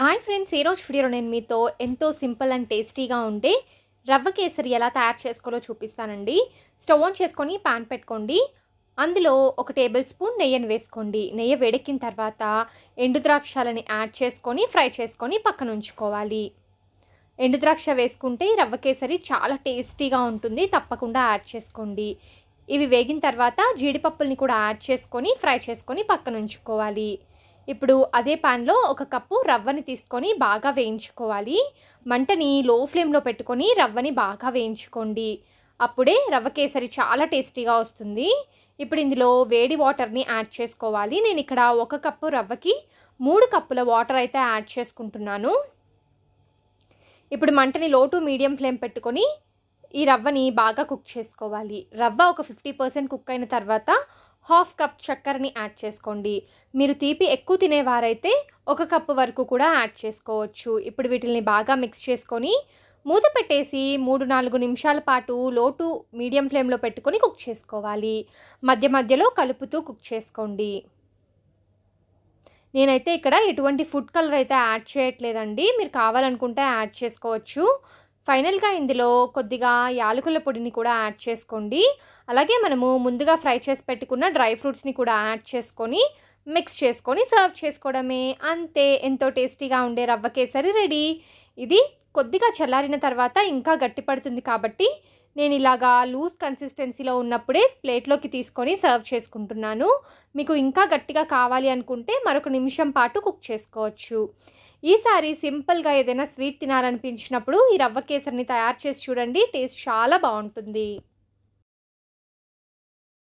Hi friends, ఈరోజు వీడియోలో నేను మీతో ఎంతో సింపుల్ అండ్ టేస్టీగా ఉండే రవ్వ కేసరి ఎలా తయారు చేసుకోవాలో చూపిస్తానండి. స్టవ్ ఆన్ చేసుకొని పాన్ పెట్టుకోండి. అందులో 1 టేబుల్ స్పూన్ నెయ్యిని వేసుకోండి. నెయ్యి వేడెక్కిన తర్వాత ఎండు ద్రాక్షాలని యాడ్ చేసుకొని ఫ్రై చేసుకొని పక్కన ఉంచుకోవాలి. ఎండు ద్రాక్ష వేసుకుంటే రవ్వ కేసరి చాలా టేస్టీగా ఉంటుంది, తప్పకుండా యాడ్ చేసుకోండి. ఇవి వేగిన తర్వాత జీడిపప్పుల్ని కూడా యాడ్ చేసుకొని ఫ్రై చేసుకొని పక్కన ఉంచుకోవాలి. ఇప్పుడు అదే పాన్లో 1 కప్పు రవ్వని తీసుకొని బాగా వేయించుకోవాలి. మంటని లో ఫ్లేమ్లో పెట్టుకొని రవ్వని బాగా వేయించుకోండి. అప్పుడే రవ్వ కేసరి చాలా టేస్టీగా వస్తుంది. ఇప్పుడు ఇందులో వేడి వాటర్ని యాడ్ చేసుకోవాలి. నేను ఇక్కడ 1 కప్పు రవ్వకి 3 కప్పుల వాటర్ అయితే యాడ్ చేసుకుంటున్నాను. ఇప్పుడు మంటని లో టు మీడియం ఫ్లేమ్ పెట్టుకొని ఈ రవ్వని బాగా కుక్ చేసుకోవాలి. రవ్వ ఒక 50% కుక్ అయిన తర్వాత 1/2 కప్ చక్కెరని యాడ్ చేసుకోండి. మీరు తీపి ఎక్కువ తినేవారైతే 1 కప్పు వరకు కూడా యాడ్ చేసుకోవచ్చు. ఇప్పుడు వీటిని బాగా మిక్స్ చేసుకొని మూత పెట్టేసి 3-4 నిమిషాల పాటు లో టు మీడియం ఫ్లేమ్లో పెట్టుకొని కుక్ చేసుకోవాలి. మధ్య మధ్యలో కలుపుతూ కుక్ చేసుకోండి. నేనైతే ఇక్కడ ఎటువంటి ఫుడ్ కలర్ అయితే యాడ్ చేయట్లేదండి, మీరు కావాలనుకుంటే యాడ్ చేసుకోవచ్చు. ఫైనల్గా ఇందులో కొద్దిగా యాలకుల పొడిని కూడా యాడ్ చేసుకోండి. అలాగే మనము ముందుగా ఫ్రై చేసి పెట్టుకున్న డ్రై ఫ్రూట్స్ని కూడా యాడ్ చేసుకొని మిక్స్ చేసుకొని సర్వ్ చేసుకోవడమే. అంతే, ఎంతో టేస్టీగా ఉండే రవ్వ కేసరి రెడీ. ఇది కొద్దిగా చల్లారిన తర్వాత ఇంకా గట్టి పడుతుంది కాబట్టి నేను ఇలాగా లూజ్ కన్సిస్టెన్సీలో ఉన్నప్పుడే ప్లేట్లోకి తీసుకొని సర్వ్ చేసుకుంటున్నాను. మీకు ఇంకా గట్టిగా కావాలి అనుకుంటే మరొక నిమిషం పాటు కుక్ చేసుకోవచ్చు. ఈసారి సింపుల్గా ఏదైనా స్వీట్ తినాలనిపించినప్పుడు ఈ రవ్వ కేసరిని తయారు చేసి చూడండి, టేస్ట్ చాలా బాగుంటుంది.